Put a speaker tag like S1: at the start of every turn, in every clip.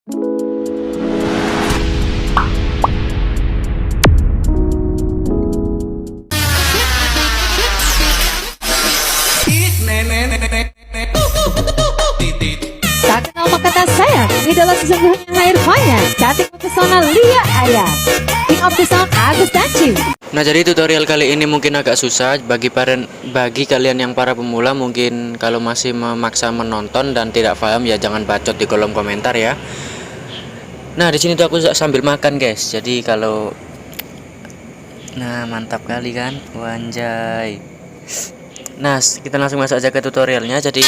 S1: Tak kenal maka tak sayang, idola sesungguhnya lahir banyak, cantik pesona Lia Ayah, King of the Sound Agus Danci.
S2: Nah, jadi tutorial kali ini mungkin agak susah bagi kalian yang para pemula. Mungkin kalau masih memaksa menonton dan tidak paham ya jangan bacot di kolom komentar ya. Nah, di sini tuh aku sambil makan, guys. Jadi kalau mantap kali kan? Wanjay. Nah, kita langsung masuk aja ke tutorialnya. Jadi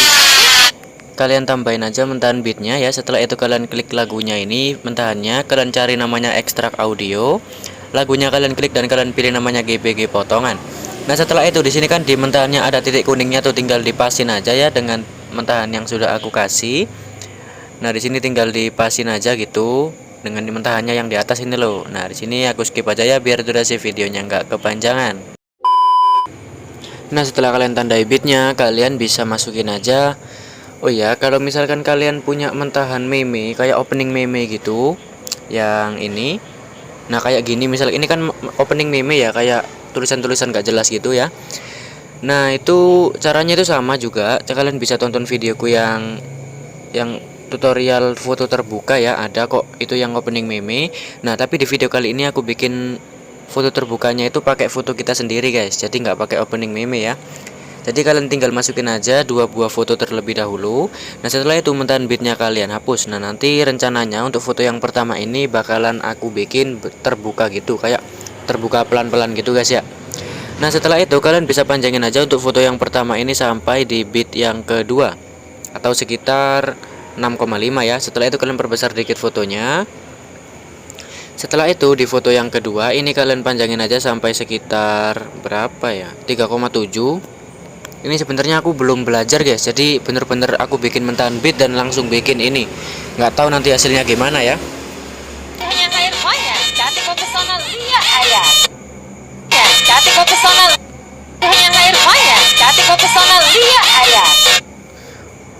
S2: kalian tambahin aja mentahan beatnya ya. Setelah itu kalian klik lagunya ini, mentahannya kalian cari namanya ekstrak audio. Lagunya kalian klik dan kalian pilih namanya GBG potongan. Nah, setelah itu di sini kan di mentahannya ada titik kuningnya tuh, tinggal dipasin aja ya dengan mentahan yang sudah aku kasih. Nah, di sini tinggal dipasin aja gitu dengan mentahannya yang di atas ini loh. Nah, di sini aku skip aja ya biar durasi videonya nggak kepanjangan. Nah, setelah kalian tandai beatnya, kalian bisa masukin aja. Oh ya, kalau misalkan kalian punya mentahan meme kayak opening meme gitu, yang ini. Nah, kayak gini misal ini kan opening meme ya, kayak tulisan-tulisan gak jelas gitu ya. Nah, itu caranya itu sama juga. Kalian bisa tonton videoku yang tutorial foto terbuka ya, ada kok itu yang opening meme. Nah, tapi di video kali ini aku bikin foto terbukanya itu pakai foto kita sendiri, guys. Jadi nggak pakai opening meme ya. Jadi kalian tinggal masukin aja 2 buah foto terlebih dahulu. Nah, setelah itu mentahan beatnya kalian hapus. Nah, nanti rencananya untuk foto yang pertama ini bakalan aku bikin terbuka gitu, kayak terbuka pelan-pelan gitu, guys ya. Nah, setelah itu kalian bisa panjangin aja untuk foto yang pertama ini sampai di beat yang kedua atau sekitar 6,5 ya. Setelah itu kalian perbesar dikit fotonya. Setelah itu di foto yang kedua ini kalian panjangin aja sampai sekitar berapa ya, 3,7. Ini sebenarnya aku belum belajar, guys. Jadi bener-bener aku bikin mentahan beat dan langsung bikin ini. Nggak tahu nanti hasilnya gimana ya.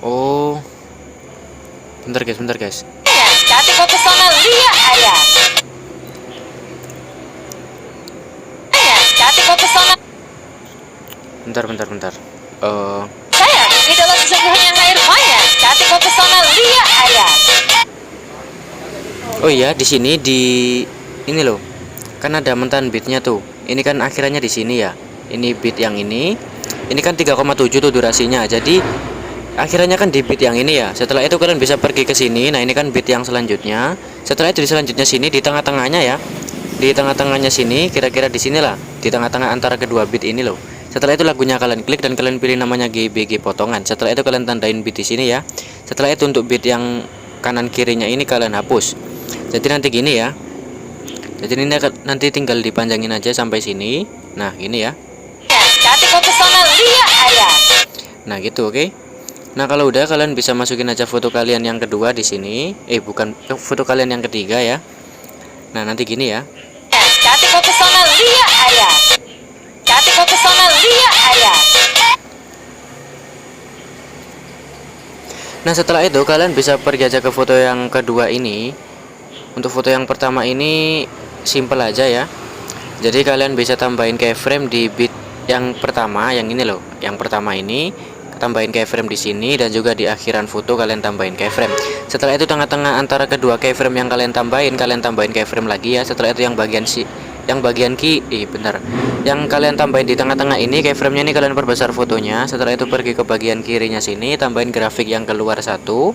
S2: Oh, bentar guys, bentar guys. Bentar.
S1: Saya idola sesungguhnya lahir banyak, cantik pesona Lia Ayah.
S2: Oh iya, di sini ini loh. Kan ada mentahan beatnya tuh. Ini kan akhirannya di sini ya. Ini beat yang ini. Ini kan 3,7 tuh durasinya. Jadi akhirannya kan di beat yang ini ya. Setelah itu kalian bisa pergi ke sini. Nah, ini kan beat yang selanjutnya. Setelah itu di selanjutnya sini di tengah-tengahnya ya. Di tengah-tengahnya sini, kira-kira di sinilah. Di tengah-tengah antara kedua beat ini loh. Setelah itu lagunya kalian klik dan kalian pilih namanya GBG potongan. Setelah itu kalian tandain beat di sini ya. Setelah itu untuk beat yang kanan kirinya ini kalian hapus. Jadi nanti gini ya. Jadi ini nanti tinggal dipanjangin aja sampai sini. Nah, gini ya. Nah, gitu, oke. Nah, kalau udah kalian bisa masukin aja foto kalian yang kedua di sini. Bukan foto kalian yang ketiga ya. Nah, nanti gini ya. Nah, setelah itu kalian bisa pergi aja ke foto yang kedua ini. Untuk foto yang pertama ini simple aja ya. Jadi kalian bisa tambahin keyframe di beat yang pertama, yang ini loh. Yang pertama ini tambahin keyframe di sini dan juga di akhiran foto kalian tambahin keyframe. Setelah itu tengah-tengah antara kedua keyframe yang kalian tambahin keyframe lagi ya. Setelah itu yang bagian yang kalian tambahin di tengah-tengah ini keyframe-nya ini kalian perbesar fotonya. Setelah itu pergi ke bagian kirinya sini, tambahin grafik yang keluar 1.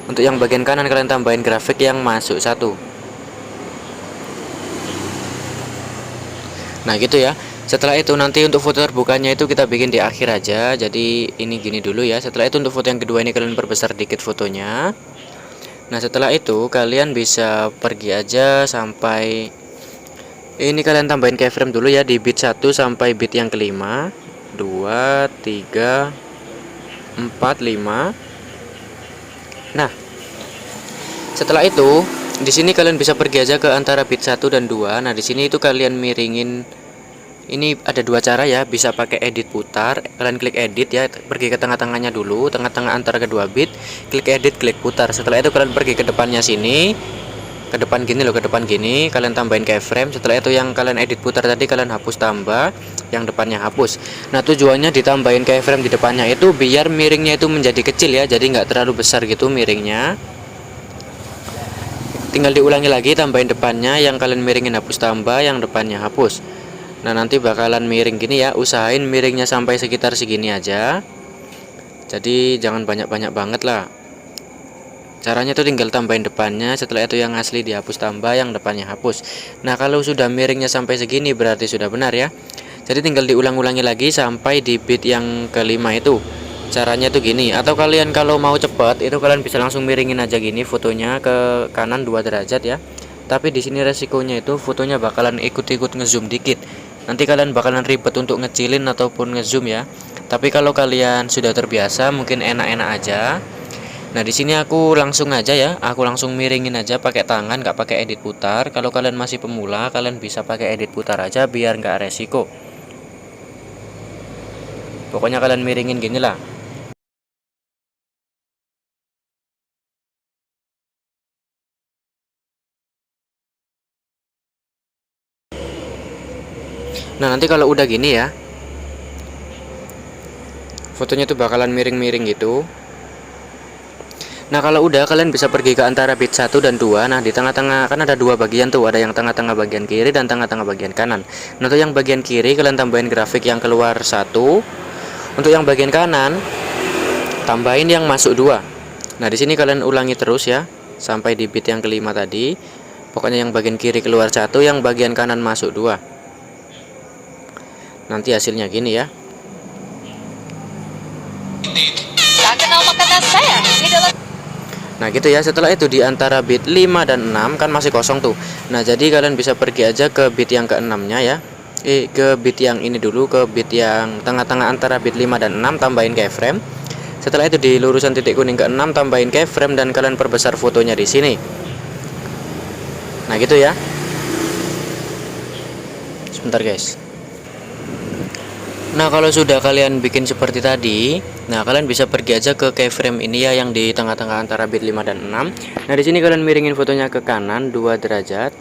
S2: Untuk yang bagian kanan kalian tambahin grafik yang masuk 1. Nah, gitu ya. Setelah itu nanti untuk foto terbukanya itu kita bikin di akhir aja. Jadi ini gini dulu ya. Setelah itu untuk foto yang kedua ini kalian perbesar dikit fotonya. Nah, setelah itu kalian bisa pergi aja sampai ini kalian tambahin keyframe dulu ya di beat 1 sampai beat yang kelima. 2, 3, 4, 5. Nah, setelah itu di sini kalian bisa pergi aja ke antara beat 1 dan 2. Nah, di sini itu kalian miringin Ini ada dua cara ya, bisa pakai edit putar. Kalian klik edit ya, pergi ke tengah-tengahnya dulu, tengah-tengah antara kedua bit, klik edit, klik putar. Setelah itu kalian pergi ke depannya sini, ke depan gini loh, ke depan gini, kalian tambahin keyframe. Setelah itu yang kalian edit putar tadi kalian hapus, tambah, yang depannya hapus. Nah tujuannya ditambahin keyframe di depannya itu biar miringnya itu menjadi kecil ya, jadi nggak terlalu besar gitu miringnya. Tinggal diulangi lagi, tambahin depannya, yang kalian miringin hapus, tambah, yang depannya hapus. Nah nanti bakalan miring gini ya, usahain miringnya sampai sekitar segini aja, jadi jangan banyak-banyak banget lah. Caranya tuh tinggal tambahin depannya, setelah itu yang asli dihapus, tambah, yang depannya hapus. Nah kalau sudah miringnya sampai segini berarti sudah benar ya. Jadi tinggal diulang-ulangi lagi sampai di bit yang kelima itu. Caranya tuh gini, atau kalian kalau mau cepet itu kalian bisa langsung miringin aja gini fotonya ke kanan 2 derajat ya. Tapi di sini resikonya itu fotonya bakalan ikut-ikut ngezoom dikit. Nanti kalian bakalan ribet untuk ngecilin ataupun ngezoom ya. Tapi kalau kalian sudah terbiasa mungkin enak-enak aja. Nah di sini aku langsung aja ya, aku langsung miringin aja pakai tangan, nggak pakai edit putar. Kalau kalian masih pemula, kalian bisa pakai edit putar aja biar nggak resiko. Pokoknya kalian miringin gini lah. Nah nanti kalau udah gini ya, fotonya tuh bakalan miring-miring gitu. Nah kalau udah kalian bisa pergi ke antara bit 1 dan 2. Nah di tengah-tengah kan ada dua bagian tuh, ada yang tengah-tengah bagian kiri dan tengah-tengah bagian kanan. Nah untuk yang bagian kiri kalian tambahin grafik yang keluar 1. Untuk yang bagian kanan tambahin yang masuk 2. Nah di sini kalian ulangi terus ya sampai di bit yang kelima tadi. Pokoknya yang bagian kiri keluar 1, yang bagian kanan masuk 2. Nanti hasilnya gini ya.
S1: Tak kenal makanan saya, idola.
S2: Nah gitu ya, setelah itu di antara bit 5 dan 6 kan masih kosong tuh. Nah jadi kalian bisa pergi aja ke bit yang ke-6 nya ya, ke bit yang ini dulu, ke bit yang tengah-tengah antara bit 5 dan 6, tambahin keyframe. Setelah itu di lurusan titik kuning ke-6 tambahin keyframe dan kalian perbesar fotonya di sini. Nah gitu ya. Sebentar guys. Nah kalau sudah kalian bikin seperti tadi, nah kalian bisa pergi aja ke keyframe ini ya, yang di tengah-tengah antara bit 5 dan 6. Nah di sini kalian miringin fotonya ke kanan 2 derajat.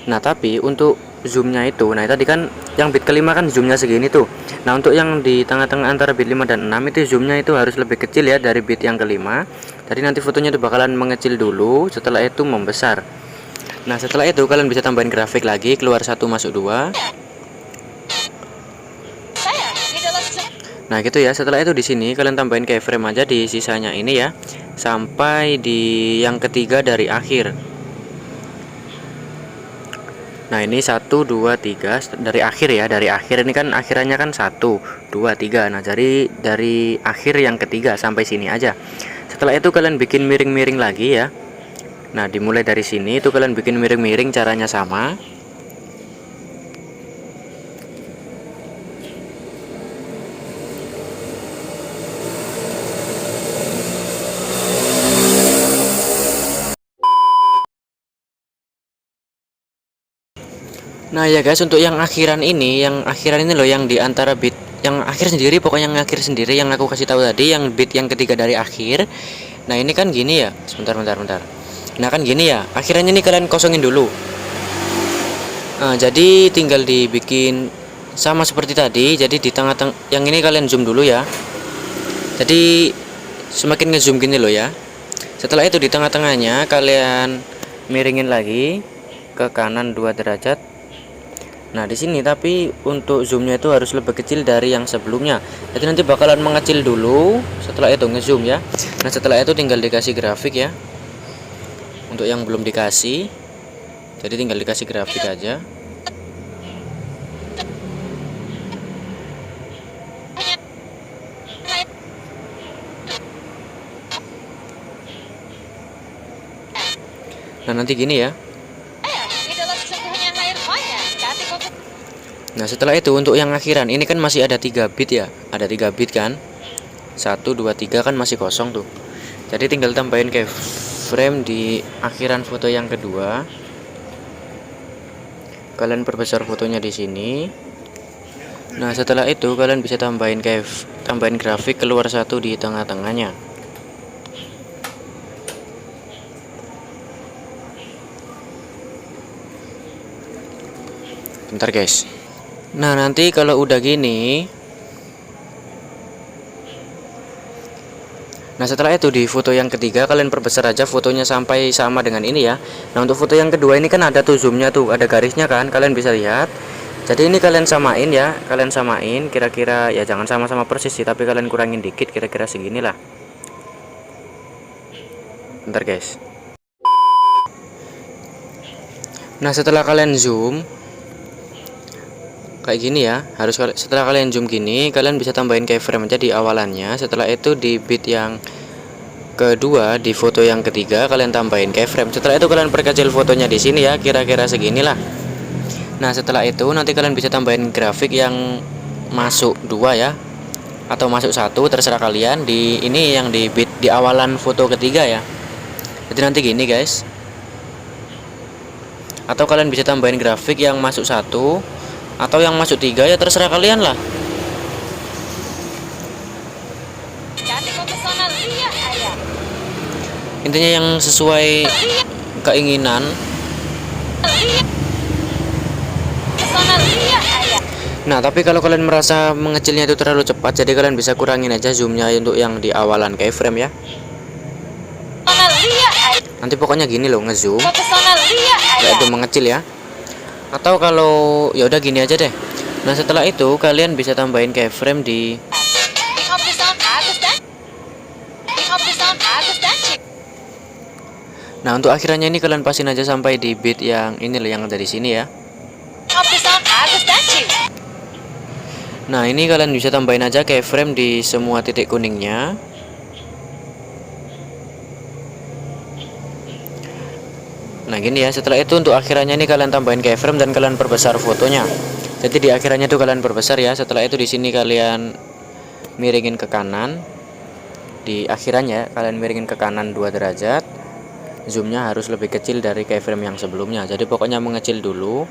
S2: Nah tapi untuk zoomnya itu, nah tadi kan yang bit kelima kan zoomnya segini tuh. Nah untuk yang di tengah-tengah antara bit 5 dan 6 itu zoomnya itu harus lebih kecil ya dari bit yang kelima. Jadi nanti fotonya itu bakalan mengecil dulu, setelah itu membesar. Nah setelah itu kalian bisa tambahin grafik lagi, keluar 1 masuk 2. Nah gitu ya, setelah itu di sini kalian tambahin keyframe aja di sisanya ini ya, sampai di yang ketiga dari akhir. Nah ini 1, 2, 3 dari akhir ya, dari akhir ini kan akhirannya kan 1, 2, 3. Nah jadi dari akhir yang ketiga sampai sini aja. Setelah itu kalian bikin miring-miring lagi ya. Nah dimulai dari sini itu kalian bikin miring-miring, caranya sama. Nah ya guys, untuk yang akhiran ini loh, yang di antara bit yang akhir sendiri, pokoknya yang akhir sendiri yang aku kasih tahu tadi, yang bit yang ketiga dari akhir. Nah ini kan gini ya, sebentar. Nah kan gini ya, akhirannya ini kalian kosongin dulu. Nah, jadi tinggal dibikin sama seperti tadi. Jadi di tengah-tengah yang ini kalian zoom dulu ya. Jadi semakin ngezoom gini loh ya. Setelah itu di tengah-tengahnya kalian miringin lagi ke kanan 2 derajat. Nah di sini tapi untuk zoomnya itu harus lebih kecil dari yang sebelumnya. Jadi nanti bakalan mengecil dulu, setelah itu ngezoom ya. Nah setelah itu tinggal dikasih grafik ya. Untuk yang belum dikasih, jadi tinggal dikasih grafik aja. Nah nanti gini ya. Nah setelah itu untuk yang akhiran ini kan masih ada 3 bit ya, ada 3 bit kan, 1, 2, 3 kan masih kosong tuh. Jadi tinggal tambahin keyframe di akhiran foto yang kedua. Kalian perbesar fotonya di sini. Nah, setelah itu kalian bisa tambahin grafik keluar satu di tengah-tengahnya. Bentar guys. Nah, nanti kalau udah gini, nah setelah itu di foto yang ketiga kalian perbesar aja fotonya sampai sama dengan ini ya. Nah, untuk foto yang kedua ini kan ada tuh zoomnya tuh, ada garisnya kan, kalian bisa lihat. Jadi ini kalian samain ya, kalian samain kira-kira ya, jangan sama-sama persis sih, tapi kalian kurangin dikit kira-kira seginilah. Bentar guys. Nah, setelah kalian zoom kayak gini ya, setelah kalian zoom gini, kalian bisa tambahin keyframe aja di awalannya. Setelah itu di bit yang kedua, di foto yang ketiga kalian tambahin keyframe. Setelah itu kalian perkecil fotonya di sini ya, kira-kira seginilah. Nah, setelah itu nanti kalian bisa tambahin grafik yang masuk 2 ya, atau masuk 1 terserah kalian. Di ini yang di bit di awalan foto ketiga ya. Jadi nanti gini guys. Atau kalian bisa tambahin grafik yang masuk 1 atau yang masuk 3 ya, terserah kalian lah. Intinya yang sesuai keinginan. Nah, tapi kalau kalian merasa mengecilnya itu terlalu cepat, jadi kalian bisa kurangin aja zoomnya untuk yang di awalan keyframe ya. Nanti pokoknya gini loh, ngezoom kayak itu mengecil ya. Atau kalau ya udah gini aja deh. Nah, setelah itu kalian bisa tambahin keyframe di Nah, untuk akhirannya ini kalian pasin aja sampai di bit yang ini loh, yang ada di sini ya. Nah, ini kalian bisa tambahin aja keyframe di semua titik kuningnya. Nah, gini ya. Setelah itu untuk akhirannya ini kalian tambahin keyframe dan kalian perbesar fotonya. Jadi di akhirannya itu kalian perbesar ya. Setelah itu di sini kalian miringin ke kanan. Di akhirannya kalian miringin ke kanan 2 derajat. Zoomnya harus lebih kecil dari keyframe yang sebelumnya. Jadi pokoknya mengecil dulu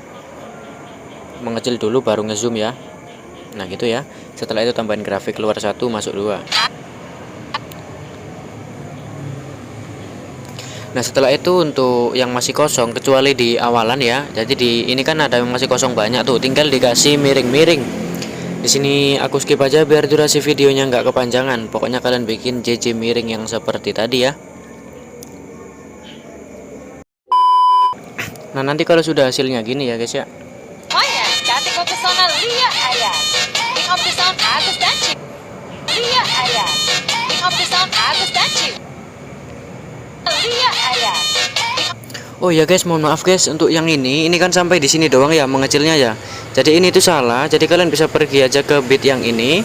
S2: baru ngezoom ya. Nah, gitu ya. Setelah itu tambahin grafik keluar 1 masuk 2. Nah, setelah itu untuk yang masih kosong, kecuali di awalan ya. Jadi di ini kan ada yang masih kosong banyak tuh, tinggal dikasih miring-miring. Di sini aku skip aja biar durasi videonya nggak kepanjangan. Pokoknya kalian bikin JJ miring yang seperti tadi ya. Nah, nanti kalau sudah hasilnya gini ya guys ya. Oh ya guys, mohon maaf guys untuk yang ini kan sampai di sini doang ya mengecilnya ya. Jadi ini tuh salah. Jadi kalian bisa pergi aja ke bit yang ini.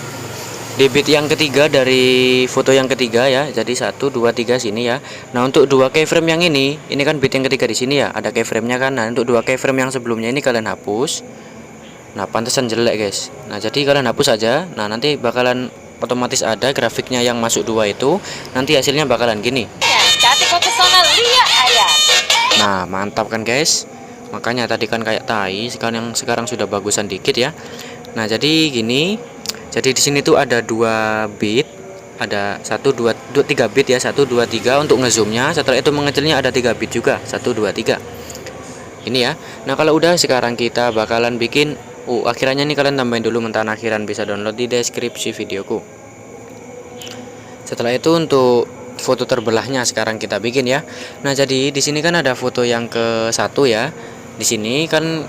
S2: Di bit yang ketiga dari foto yang ketiga ya. Jadi 1 2 3 sini ya. Nah, untuk 2 keyframe yang ini kan bit yang ketiga di sini ya. Ada keyframe-nya kan. Nah, untuk 2 keyframe yang sebelumnya ini kalian hapus. Nah, pantesan jelek guys. Nah, jadi kalian hapus aja. Nah, nanti bakalan otomatis ada grafiknya yang masuk 2 itu. Nanti hasilnya bakalan gini. Nah, mantap kan guys. Makanya tadi kan kayak tai, sekarang sudah bagusan dikit ya. Nah, jadi gini. Jadi di sini tuh ada 2 bit. Ada 1 2 3 bit ya, 1 2 3 untuk ngezoomnya. Setelah itu mengecilnya ada 3 bit juga, 1 2 3. Ini ya. Nah, kalau udah sekarang kita bakalan bikin akhirannya nih kalian tambahin dulu mentahan akhiran, bisa download di deskripsi videoku. Setelah itu untuk foto terbelahnya sekarang kita bikin ya. Nah, jadi di sini kan ada foto yang ke-1 ya. Di sini kan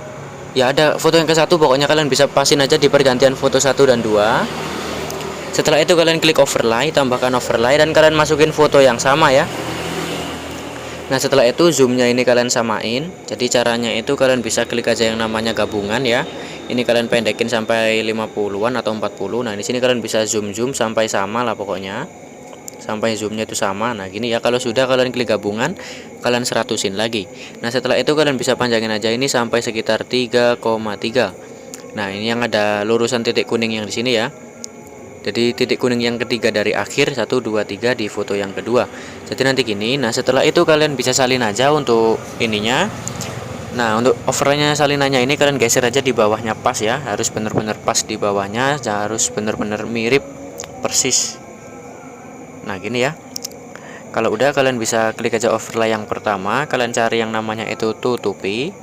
S2: ya ada foto yang ke-1, pokoknya kalian bisa pasin aja di pergantian foto 1 dan 2. Setelah itu kalian klik overlay, tambahkan overlay dan kalian masukin foto yang sama ya. Nah, setelah itu zoomnya ini kalian samain. Jadi caranya itu kalian bisa klik aja yang namanya gabungan ya. Ini kalian pendekin sampai 50-an atau 40. Nah, di sini kalian bisa zoom sampai sama lah pokoknya. Sampai zoomnya itu sama. Nah, gini ya. Kalau sudah kalian klik gabungan, kalian 100-in lagi. Nah, setelah itu kalian bisa panjangin aja ini sampai sekitar 3,3. Nah, ini yang ada lurusan titik kuning yang di sini ya. Jadi titik kuning yang ketiga dari akhir 1 2 3 di foto yang kedua. Jadi nanti gini. Nah, setelah itu kalian bisa salin aja untuk ininya. Nah, untuk overlaynya salinannya ini kalian geser aja di bawahnya pas ya, harus bener-bener pas di bawahnya, harus bener-bener mirip persis. Nah gini ya. Kalau udah, kalian bisa klik aja overlay yang pertama, kalian cari yang namanya itu tutupi.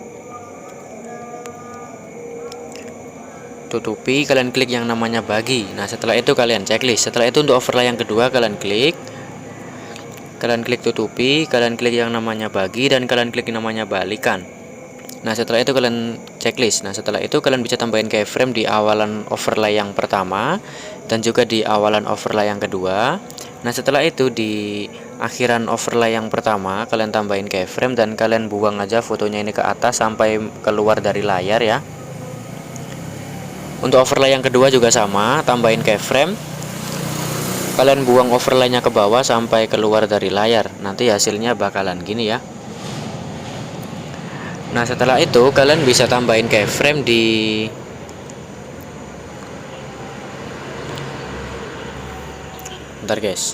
S2: Kalian klik yang namanya bagi. Nah setelah itu kalian checklist. Setelah itu untuk overlay yang kedua kalian klik tutupi, kalian klik yang namanya bagi, dan kalian klik yang namanya balikan. Nah setelah itu kalian checklist. Nah setelah itu kalian bisa tambahin keyframe di awalan overlay yang pertama dan juga di awalan overlay yang kedua. Nah setelah itu di akhiran overlay yang pertama kalian tambahin keyframe dan kalian buang aja fotonya ini ke atas sampai keluar dari layar ya. Untuk overlay yang kedua juga sama, tambahin keyframe, kalian buang overlaynya ke bawah sampai keluar dari layar. Nanti hasilnya bakalan gini ya. Nah setelah itu kalian bisa tambahin keyframe di bentar guys.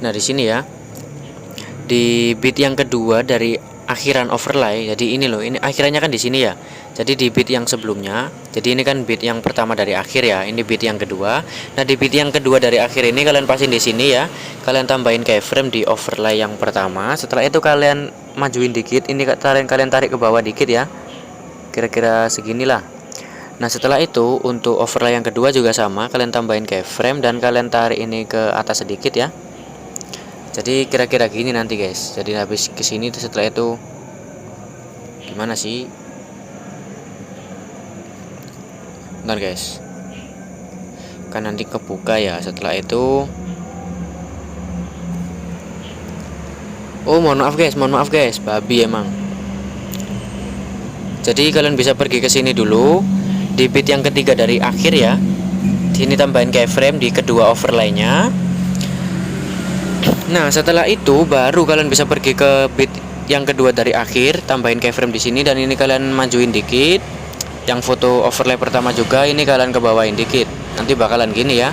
S2: Nah di sini ya, di bit yang kedua dari akhiran overlay. Jadi ini loh, ini akhirannya kan di sini ya. Jadi di bit yang sebelumnya, jadi ini kan bit yang pertama dari akhir ya, ini bit yang kedua. Nah di bit yang kedua dari akhir ini kalian pasin di sini ya. Kalian tambahin keyframe di overlay yang pertama. Setelah itu kalian majuin dikit, ini kalian tarik ke bawah dikit ya, kira-kira seginilah. Nah setelah itu untuk overlay yang kedua juga sama, kalian tambahin keyframe dan kalian tarik ini ke atas sedikit ya. Jadi kira-kira gini nanti guys. Jadi habis kesini setelah itu gimana sih? Bentar guys, kan nanti kebuka ya. Setelah itu mohon maaf guys, babi emang. Jadi kalian bisa pergi ke sini dulu di bit yang ketiga dari akhir ya. Sini tambahin keyframe di kedua overlaynya. Nah setelah itu baru kalian bisa pergi ke bit yang kedua dari akhir, tambahin keyframe di sini, dan ini kalian majuin dikit. Yang foto overlay pertama juga ini kalian ke bawahin dikit. Nanti bakalan gini ya.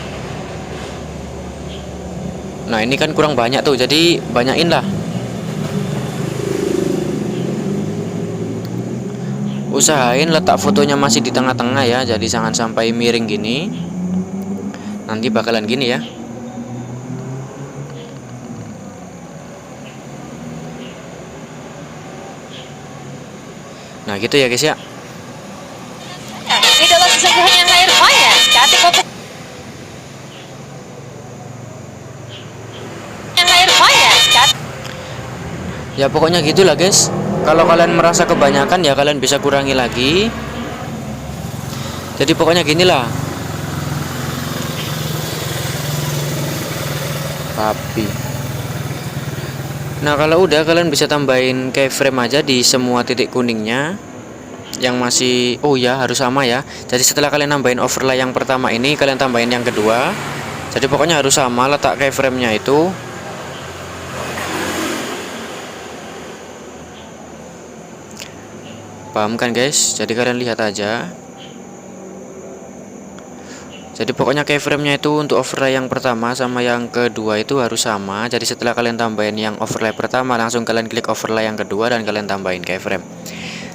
S2: Nah ini kan kurang banyak tuh, jadi banyakin lah. Usahain letak fotonya masih di tengah-tengah ya, jadi jangan sampai miring gini. Nanti bakalan gini ya. Nah gitu ya guys ya.
S1: Idola sesungguhnya air maya, cantik fokus air maya, cantik.
S2: Ya pokoknya gitulah guys. Kalau kalian merasa kebanyakan ya kalian bisa kurangi lagi. Jadi pokoknya ginilah. Rapi. Nah kalau udah kalian bisa tambahin keyframe aja di semua titik kuningnya yang masih, oh ya harus sama ya. Jadi setelah kalian nambahin overlay yang pertama ini kalian tambahin yang kedua. Jadi pokoknya harus sama letak keyframe-nya itu. Paham kan guys? Jadi kalian lihat aja. Jadi pokoknya keyframe-nya itu untuk overlay yang pertama sama yang kedua itu harus sama. Jadi setelah kalian tambahin yang overlay pertama, langsung kalian klik overlay yang kedua dan kalian tambahin keyframe.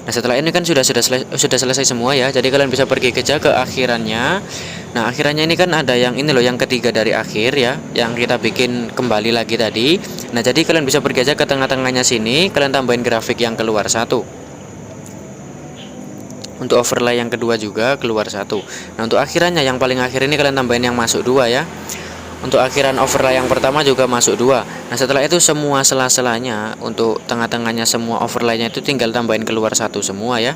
S2: Nah setelah ini kan sudah selesai semua ya. Jadi kalian bisa pergi ke akhirannya. Nah akhirannya ini kan ada yang ini loh, yang ketiga dari akhir ya, yang kita bikin kembali lagi tadi. Nah jadi kalian bisa pergi aja ke tengah-tengahnya sini, kalian tambahin grafik yang keluar satu. Untuk overlay yang kedua juga keluar satu. Nah untuk akhirannya yang paling akhir ini kalian tambahin yang masuk dua ya. Untuk akhiran overlay yang pertama juga masuk dua. Nah setelah itu semua sela-selanya untuk tengah-tengahnya semua overlaynya itu tinggal tambahin keluar satu semua ya.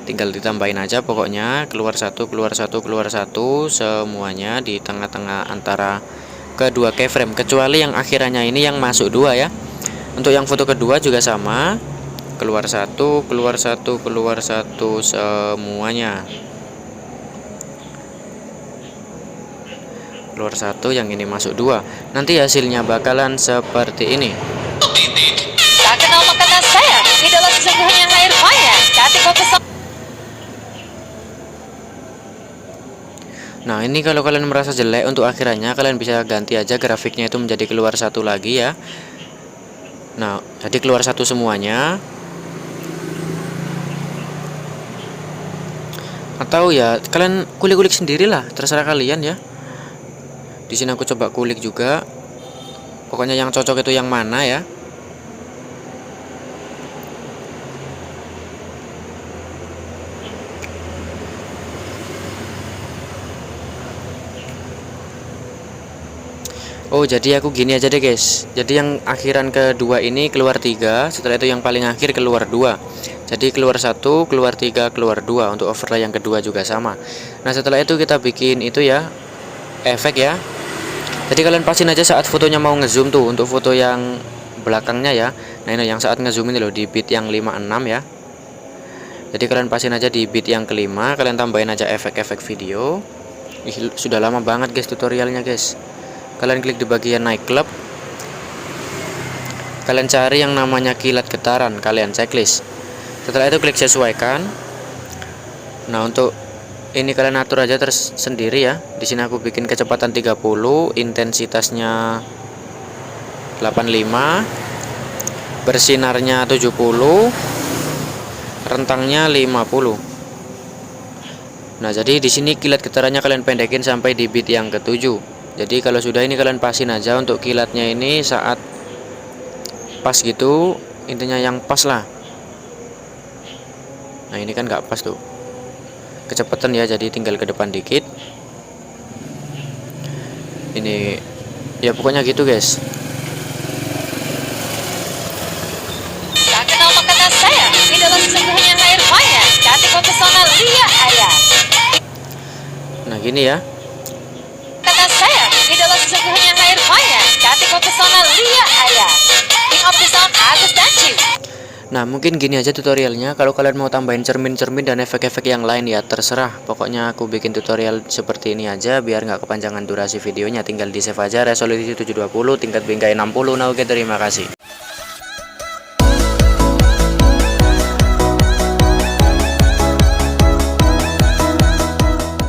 S2: Tinggal ditambahin aja pokoknya keluar satu semuanya di tengah-tengah antara kedua keyframe, kecuali yang akhirannya ini yang masuk dua ya. Untuk yang foto kedua juga sama, keluar satu semuanya. Keluar satu, yang ini masuk dua. Nanti hasilnya bakalan seperti ini.
S1: Tak kenal makanan saya, idola sesungguhnya air maya, cantik fokus.
S2: Nah ini kalau kalian merasa jelek untuk akhirannya, kalian bisa ganti aja grafiknya itu menjadi keluar satu lagi ya. Nah, jadi keluar satu semuanya. Atau ya kalian kulik-kulik sendirilah, terserah kalian ya. Di sini aku coba kulik juga. Pokoknya yang cocok itu yang mana ya. Oh, jadi aku gini aja deh guys. Jadi yang akhiran kedua ini keluar 3, setelah itu yang paling akhir keluar 2. Jadi keluar 1, keluar 3, keluar 2. Untuk overlay yang kedua juga sama. Nah, setelah itu kita bikin itu ya, efek ya. Jadi kalian pasin aja saat fotonya mau ngezoom tuh, untuk foto yang belakangnya ya. Nah, ini yang saat ngezoom ini loh, di bit yang 56 ya. Jadi kalian pasin aja di bit yang kelima, kalian tambahin aja efek-efek video. Sudah lama banget guys tutorialnya guys. Kalian klik di bagian naik klub, kalian cari yang namanya kilat getaran, kalian checklist. Setelah itu klik sesuaikan. Nah, untuk ini kalian atur aja tersendiri ya. Di sini aku bikin kecepatan 30, intensitasnya 85, bersinarnya 70, rentangnya 50. Nah, jadi di sini kilat getarannya kalian pendekin sampai di bit yang ke-7. Jadi kalau sudah ini kalian pasin aja untuk kilatnya ini saat pas gitu, intinya yang pas lah. Nah, ini kan nggak pas tuh kecepatan ya, jadi tinggal ke depan dikit. Ini ya pokoknya gitu guys.
S1: Tak kenal makanan saya, inilah sesungguhnya air maya, cantik mempesona Lia Ayah.
S2: Nah, gini ya.
S1: Makanan saya, inilah sesungguhnya air maya, cantik mempesona Lia Ayah. King of the Sound Agus Danci.
S2: Nah, mungkin gini aja tutorialnya. Kalau kalian mau tambahin cermin-cermin dan efek-efek yang lain ya terserah. Pokoknya aku bikin tutorial seperti ini aja biar nggak kepanjangan durasi videonya. Tinggal di save aja, resolusi 720, tingkat bingkai 60. Nah, oke, terima kasih.